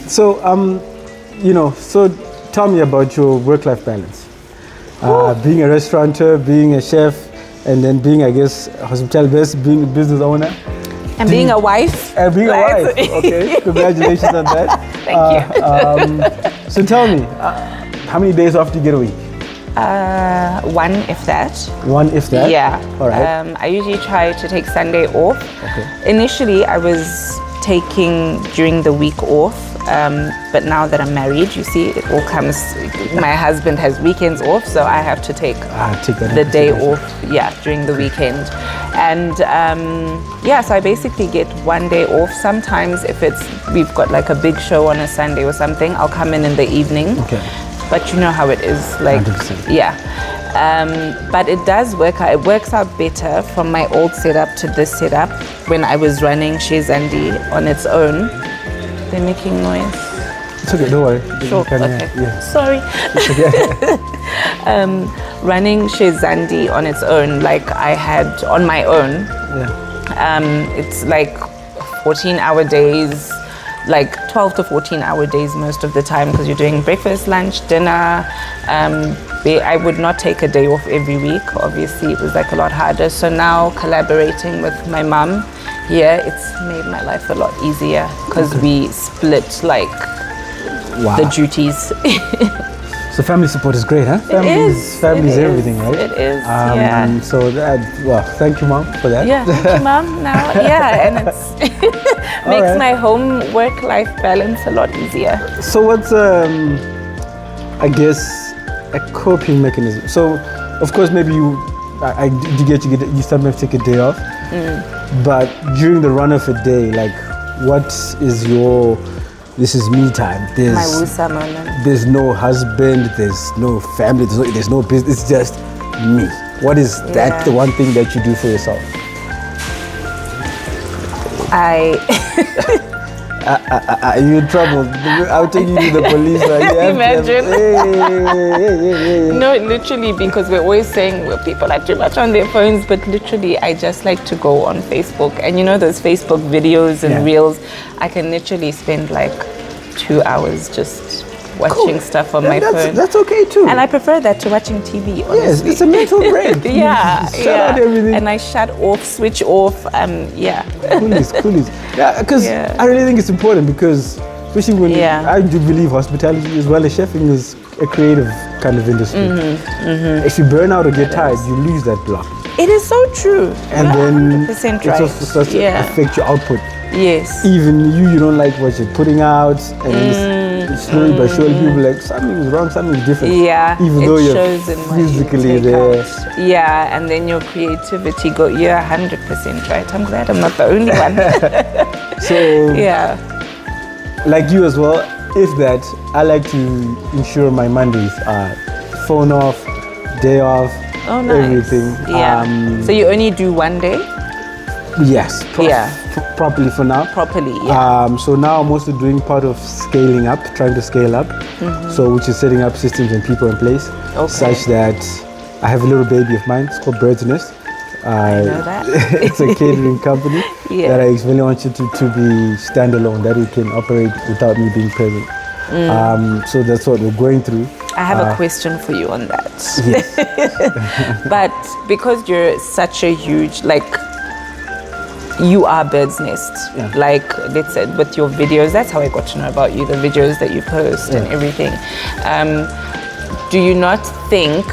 So tell me about your work-life balance. Being a restaurateur, being a chef, and then being, I guess, being a business owner. And being a wife. Being a wife, okay. Congratulations on that. Thank you. So tell me, how many days off do you get a week? One, if that. One, if that? Yeah. All right. I usually try to take Sunday off. Okay. Initially, I was taking during the week off, but now that I'm married, you see, it all comes. My husband has weekends off, so I have to take the day off, during the weekend. And so I basically get 1 day off. Sometimes if we've got like a big show on a Sunday or something, I'll come in the evening. Okay. But you know how it is, like 100%. Yeah. But it does work out. It works out better from my old setup to this setup. When I was running Chez Zandi on its own, they're making noise. It's okay, don't worry. Sure. Okay. Yeah. Sorry. Running Chez Zandi on its own, like I had on my own. Yeah. It's like 14-hour days. Like 12 to 14-hour days most of the time, because you're doing breakfast, lunch, dinner. I would not take a day off every week. Obviously, it was like a lot harder. So now collaborating with my mom here, it's made my life a lot easier because we split like the duties. So family support is great, huh? Family is everything, right? It is, So thank you, Mom, for that. Yeah, thank you, Mom. Now, and it's makes my home work-life balance a lot easier. So what's, I guess, a coping mechanism? So, of course, maybe you sometimes take a day off, but during the run of a day, like, what is your... This is me time. My wusa moment. There's no husband, there's no family, there's no business, it's just me. What is that, the one thing that you do for yourself? Are you in trouble? I'll take you to the police. Imagine. No, literally, because we're always saying people are too much on their phones, but literally, I just like to go on Facebook. And you know those Facebook videos and reels? I can literally spend like 2 hours just watching stuff on my phone. That's okay too. And I prefer that to watching TV, honestly. Yes, it's a mental break. Shut out everything. And I shut off, switch off, Coolies. Yeah, because I really think it's important, because especially when I do believe hospitality as well as chefing is a creative kind of industry. If you burn out or get tired, you lose that block. It is so true. And then 100% it also starts to affect your output. Yes. Even you don't like what you're putting out, and slowly but surely people like, something's wrong, something's different. Yeah. Even though you're physically there. Yeah, and then your creativity you're 100% right. I'm glad I'm not the only one. So like you as well, if that, I like to ensure my Mondays are phone off, day off, everything. Yeah. So you only do 1 day? Yes. Properly for now. So now I'm also doing part of scaling up, trying to scale up. So which is setting up systems and people in place, such that I have a little baby of mine. It's called Bird's Nest. I know that. It's a catering company that I really want you to be standalone, that it can operate without me being present. So that's what we're going through. I have a question for you on that. Yes. But because you're such a huge, you are Bird's Nest. Like, let's say with your videos, that's how I got to know about you, the videos that you post and everything. Do you not think,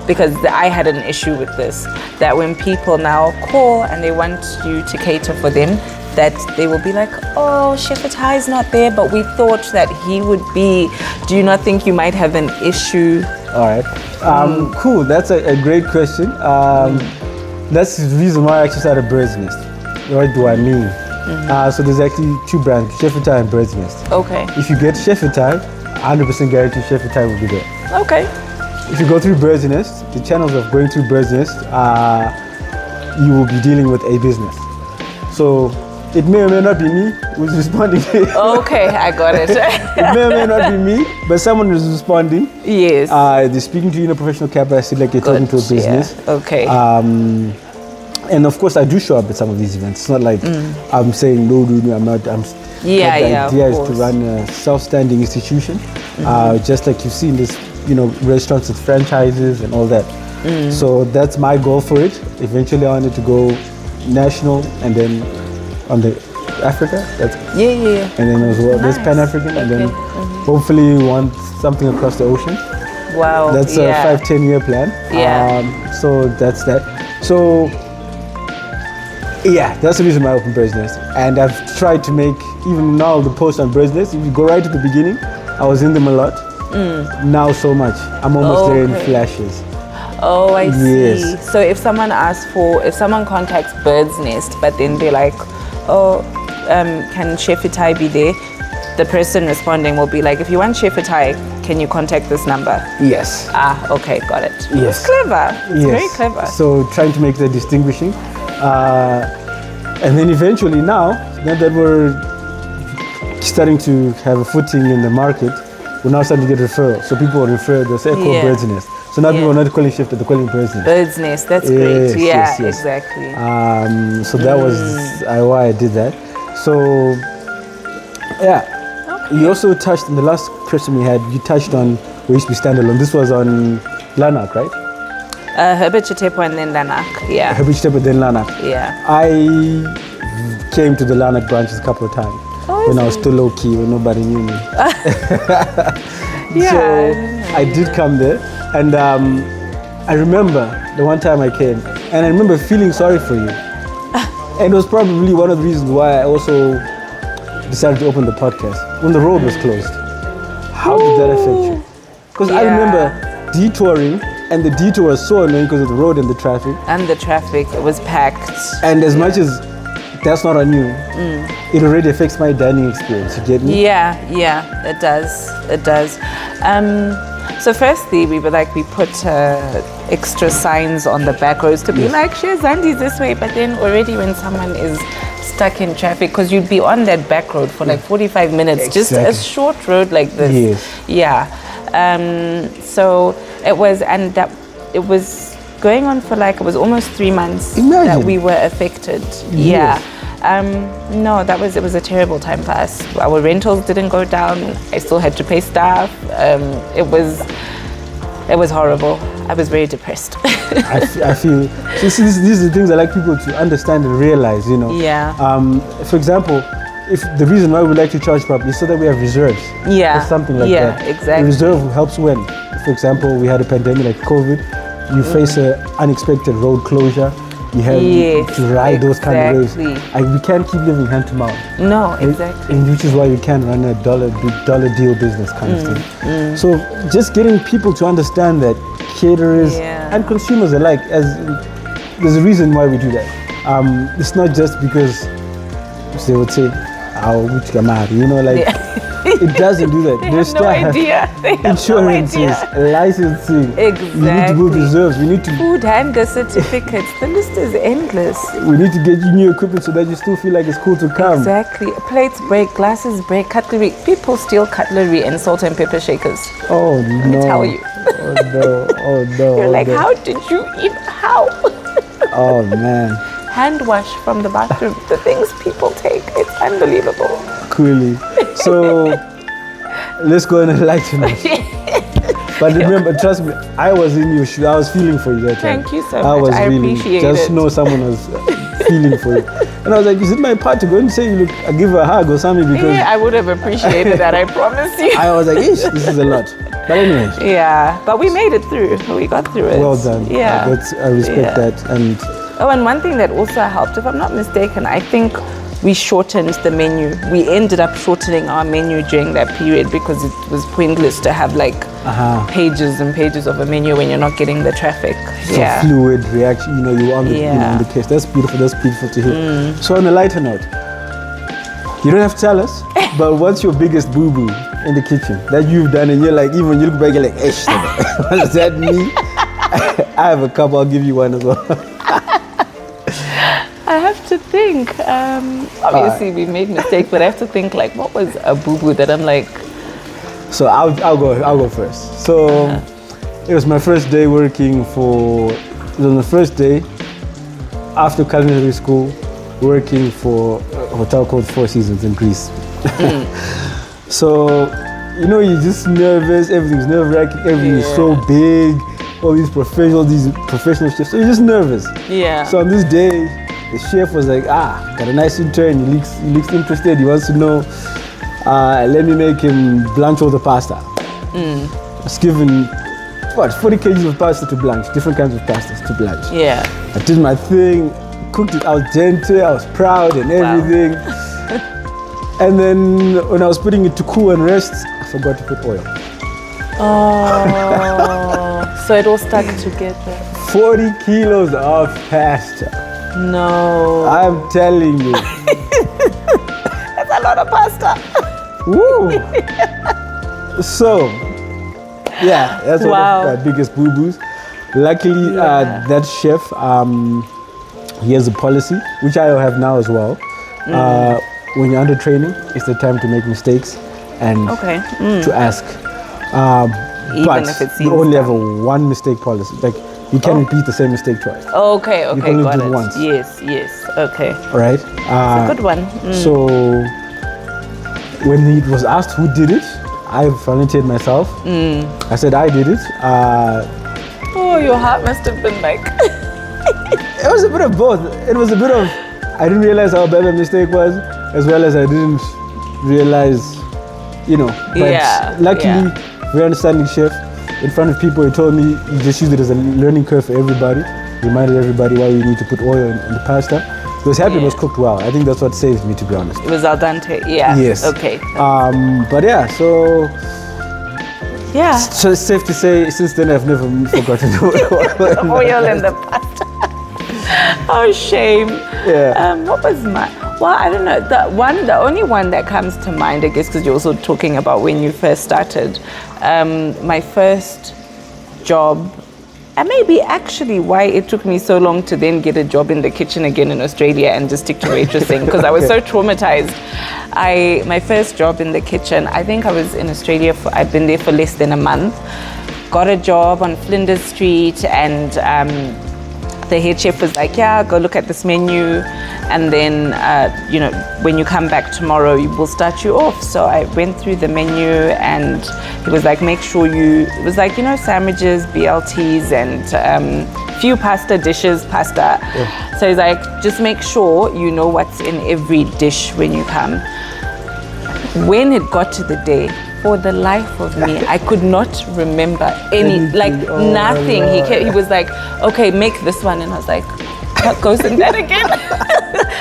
because I had an issue with this, that when people now call and they want you to cater for them, that they will be like, oh, Chef Itayi is not there, but we thought that he would be. Do you not think you might have an issue? All right. Cool. That's a great question. That's the reason why I actually started Bird's Nest. What do I mean? So there's actually two brands, Chef Itayi and Bird's Nest. Okay. If you get Chef Itayi, 100% guarantee Chef Itayi will be there. Okay. If you go through Bird's Nest, the channels of going through Bird's Nest, you will be dealing with a business. So it may or may not be me who's responding. Okay, I got it. It may or may not be me, but someone is responding. Yes. They're speaking to you in a professional capacity, like you're talking to a business. Yeah. Okay. And of course, I do show up at some of these events. It's not like I'm saying no, I'm not. Yeah, but the yeah. idea Of is to course. run a self-standing institution, just like you've seen this, restaurants with franchises and all that. So that's my goal for it. Eventually, I wanted to go national, and then on the Africa. That's Yeah. and then as well, there's Nice. Pan-African, and then Okay. hopefully we want something across the ocean. Wow. That's a 5-10 year plan. Yeah. So that's that. So yeah, that's the reason why I opened Bird's Nest. And I've tried to make, even now the post on Bird's Nest, if you go right at the beginning, I was in them a lot. Now so much. I'm almost there in Okay. flashes. Oh, I see. Yes. So if someone contacts Bird's Nest, but then they're like, can Chef Itayi be there? The person responding will be like, if you want Chef Itayi, can you contact this number? Yes. Okay, got it. Yes. It's clever. It's Yes. very clever. So trying to make that distinguishing. And then eventually now that we're starting to have a footing in the market, we're now starting to get referrals. So people will refer, they'll say, call Yeah. Bird's Nest. So now people are not calling Chef, they're calling Bird's Nest. Bird's Nest, that's Yes, great. Yeah, yes, yes. exactly. So that was why I did that. So yeah, you also touched in the last question we had. You touched on we used to be standalone. This was on Lanak, right? Herbert Chitepo and then Lanak. Yeah. Habitable then Lanak. Yeah. I came to the Lanak branches a couple of times when I was still low key, when nobody knew me. Yeah. So I did come there, and I remember the one time I came, and I remember feeling sorry for you. And it was probably one of the reasons why I also decided to open the podcast when the road was closed. How did that affect you? Because I remember detouring, and the detour was so annoying because of the road and the traffic. And the traffic, it was packed. And as much as that's not on you, it already affects my dining experience. You get me? Yeah, it does. It does. So firstly, we put extra signs on the back roads to be like, share Zandi's this way. But then already when someone is stuck in traffic, because you'd be on that back road for like 45 minutes, just a short road like this. Yes. Yeah. So it was, and that it was going on for like, it was almost 3 months that we were affected. Yeah. No, it was a terrible time for us. Our rentals didn't go down. I still had to pay staff. It was horrible. I was very depressed. I feel, these are the things I like people to understand and realize, Yeah. For example, if the reason why we like to charge properly is so that we have reserves. Yeah. Or something like yeah, that. exactly. The reserve helps when, for example, we had a pandemic like COVID, you face an unexpected road closure, you have to ride those kind of waves. We can't keep living hand to mouth. No, exactly. And which is why we can run a dollar deal business kind of thing. So just getting people to understand that caterers and consumers alike, there's a reason why we do that. It's not just because they would say, it doesn't do that. They have no idea. They have insurances, no idea. licensing. Exactly. We need to build reserves. We need to food handler certificates. The list is endless. We need to get you new equipment so that you still feel like it's cool to come. Exactly. Plates break, glasses break, cutlery. People steal cutlery and salt and pepper shakers. Oh no! Let me tell you. Oh no! Oh no! You're like, how did you even? How? Oh man! Hand wash from the bathroom. The things people take. It's unbelievable. Coolly. So let's go on a lighter note. But remember, trust me, I was in your shoes. I was feeling for you that time. Thank you so much. I appreciate just it. know someone was feeling for you. And I was like, is it my part to go and say, look, I give her a hug or something? Because I would have appreciated that, I promise you. I was like, ish, this is a lot. But anyways. Yeah, but we made it through. We got through it. Well done. Yeah. I respect that. And and one thing that also helped, if I'm not mistaken, I think we shortened the menu. We ended up shortening our menu during that period because it was pointless to have like pages and pages of a menu when you're not getting the traffic. So fluid reaction, you're on the, on the case. That's beautiful to hear. So on a lighter note, you don't have to tell us, but what's your biggest boo-boo in the kitchen that you've done and you're like, even you look back, you're like, was that me? I have a couple, I'll give you one as well. I have to think. Obviously, we made mistakes, but I have to think like, what was a boo-boo that I'm like? So I'll go first. So it was my first day working for. It was my first day after culinary school, working for a hotel called Four Seasons in Greece. So, you know, you're just nervous, everything's nerve-wracking, everything is so big, all these professional chefs, so you're just nervous. Yeah. So on this day, the chef was like, got a nice intern, he looks interested, he wants to know, let me make him blanch all the pasta. I was given, 40 kgs of pasta to blanch, different kinds of pastas to blanch. Yeah. I did my thing, cooked it al dente, I was proud and everything. And then when I was putting it to cool and rest, I forgot to put oil. Oh, so it all stuck together. 40 kilos of pasta. No. I'm telling you. That's a lot of pasta. Woo! So, yeah, that's one of my biggest boo-boos. Luckily, that chef, he has a policy, which I have now as well. When you're under training, it's the time to make mistakes and to ask. But if it's you only have a one mistake policy. Like, you can't repeat the same mistake twice. Okay, you can only got do it. it once. Yes, okay. All right? It's a good one. So, when he was asked who did it, I volunteered myself. I said I did it. Oh, your heart must have been like... It was a bit of both. It was a bit of, I didn't realize how bad my mistake was, as well as I didn't realize, you know. But luckily, very understanding chef. In front of people, he told me he just used it as a learning curve for everybody. Reminded everybody why we need to put oil in the pasta. He was happy it was cooked well. I think that's what saved me, to be honest. It was al dente, yeah. Yes. Okay. But yeah, so... Yeah. So it's safe to say, since then I've never forgotten the oil in the pasta. Oh, shame. Yeah. What was my... Well, I don't know. The only one that comes to mind, I guess, because you're also talking about when you first started. My first job, and maybe actually why it took me so long to then get a job in the kitchen again in Australia and just stick to waitressing, because I was so traumatized. My first job in the kitchen, I think I was in Australia, I'd been there for less than a month. Got a job on Flinders Street, and the head chef was like, yeah, go look at this menu, and then you know, when you come back tomorrow, we'll start you off. So I went through the menu, and he was like, make sure it was like, you know, sandwiches, BLTs, and few pasta dishes, So he's like, just make sure you know what's in every dish when you come. When it got to the day, for the life of me, I could not remember nothing. He was like, okay, make this one. And I was like, what goes in that again?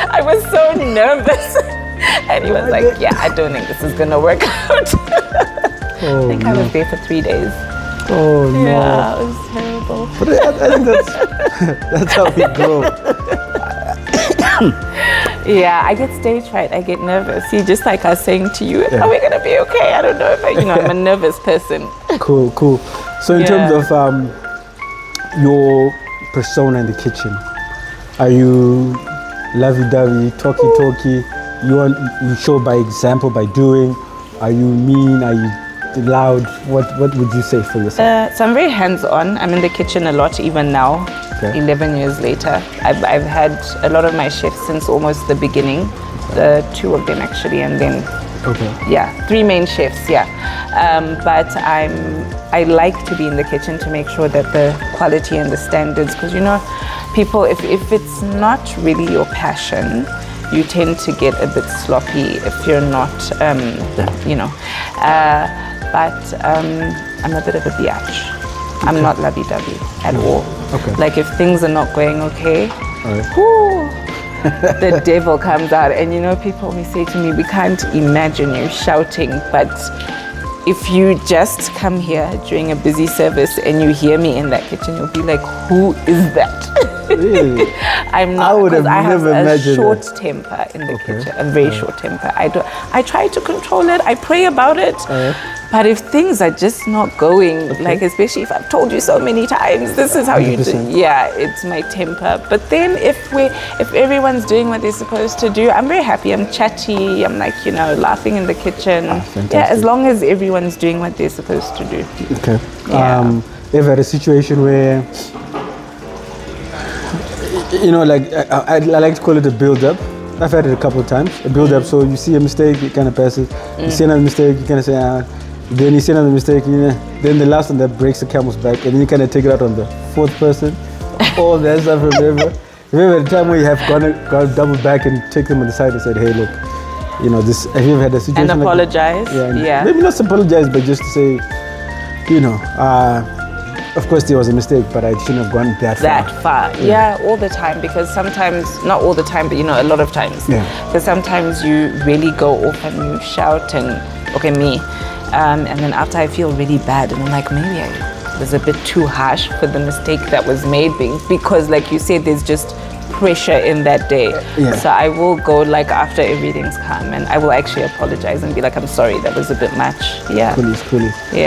I was so nervous. And he was like, yeah, I don't think this is going to work out. I think I was there for 3 days. Oh, no. Yeah, it was terrible. But I think that's how we grow. Yeah, I get stage fright. I get nervous. See, just like I was saying to you, are we going to be okay? I don't know if I'm a nervous person. Cool. So in terms of your persona in the kitchen, are you lovey-dovey, talky? You show by example, by doing? Are you mean? Are you loud? What would you say for yourself? So I'm very hands-on. I'm in the kitchen a lot, even now. 11 years later. I've had a lot of my chefs since almost the beginning, the 2 of them actually, and then 3 main chefs, but I like to be in the kitchen to make sure that the quality and the standards, because you know, people, if it's not really your passion, you tend to get a bit sloppy if you're not, you know, but I'm a bit of a biatch. I'm not lovey-dovey at all. Like if things are not going okay, the devil comes out. And you know, people always say to me, we can't imagine you shouting, but if you just come here during a busy service and you hear me in that kitchen, you'll be like, who is that? Really? I'm not, I would have I have never a imagined short that. temper in the kitchen, a very short temper. I try to control it, I pray about it, but if things are just not going, like especially if I've told you so many times, this is how 100%. You do, it's my temper. But then if everyone's doing what they're supposed to do, I'm very happy, I'm chatty, I'm like, you know, laughing in the kitchen. As long as everyone's doing what they're supposed to do. You've had a situation where You know, like I like to call it a build-up. I've had it a couple of times. A build-up, so you see a mistake, you kind of pass it. You see another mistake, you kind of say, then you see another mistake, then the last one that breaks the camel's back, and then you kind of take it out on the fourth person. All that stuff, remember the time where you have gone double back and take them on the side and said, hey, look, you know, this, have you ever had a situation and apologize? Like yeah. Maybe not apologize, but just to say, you know, of course there was a mistake, but I shouldn't have gone that far. Yeah, all the time, because sometimes, not all the time, but you know, a lot of times. Yeah. Because sometimes you really go off and you shout and, okay, me. And then after I feel really bad and I'm like, maybe I was a bit too harsh for the mistake that was made, because like you said, there's just pressure in that day. Yeah. So I will go like after everything's calm and I will actually apologize and be like, I'm sorry, that was a bit much. Yeah. Coolies. Yeah.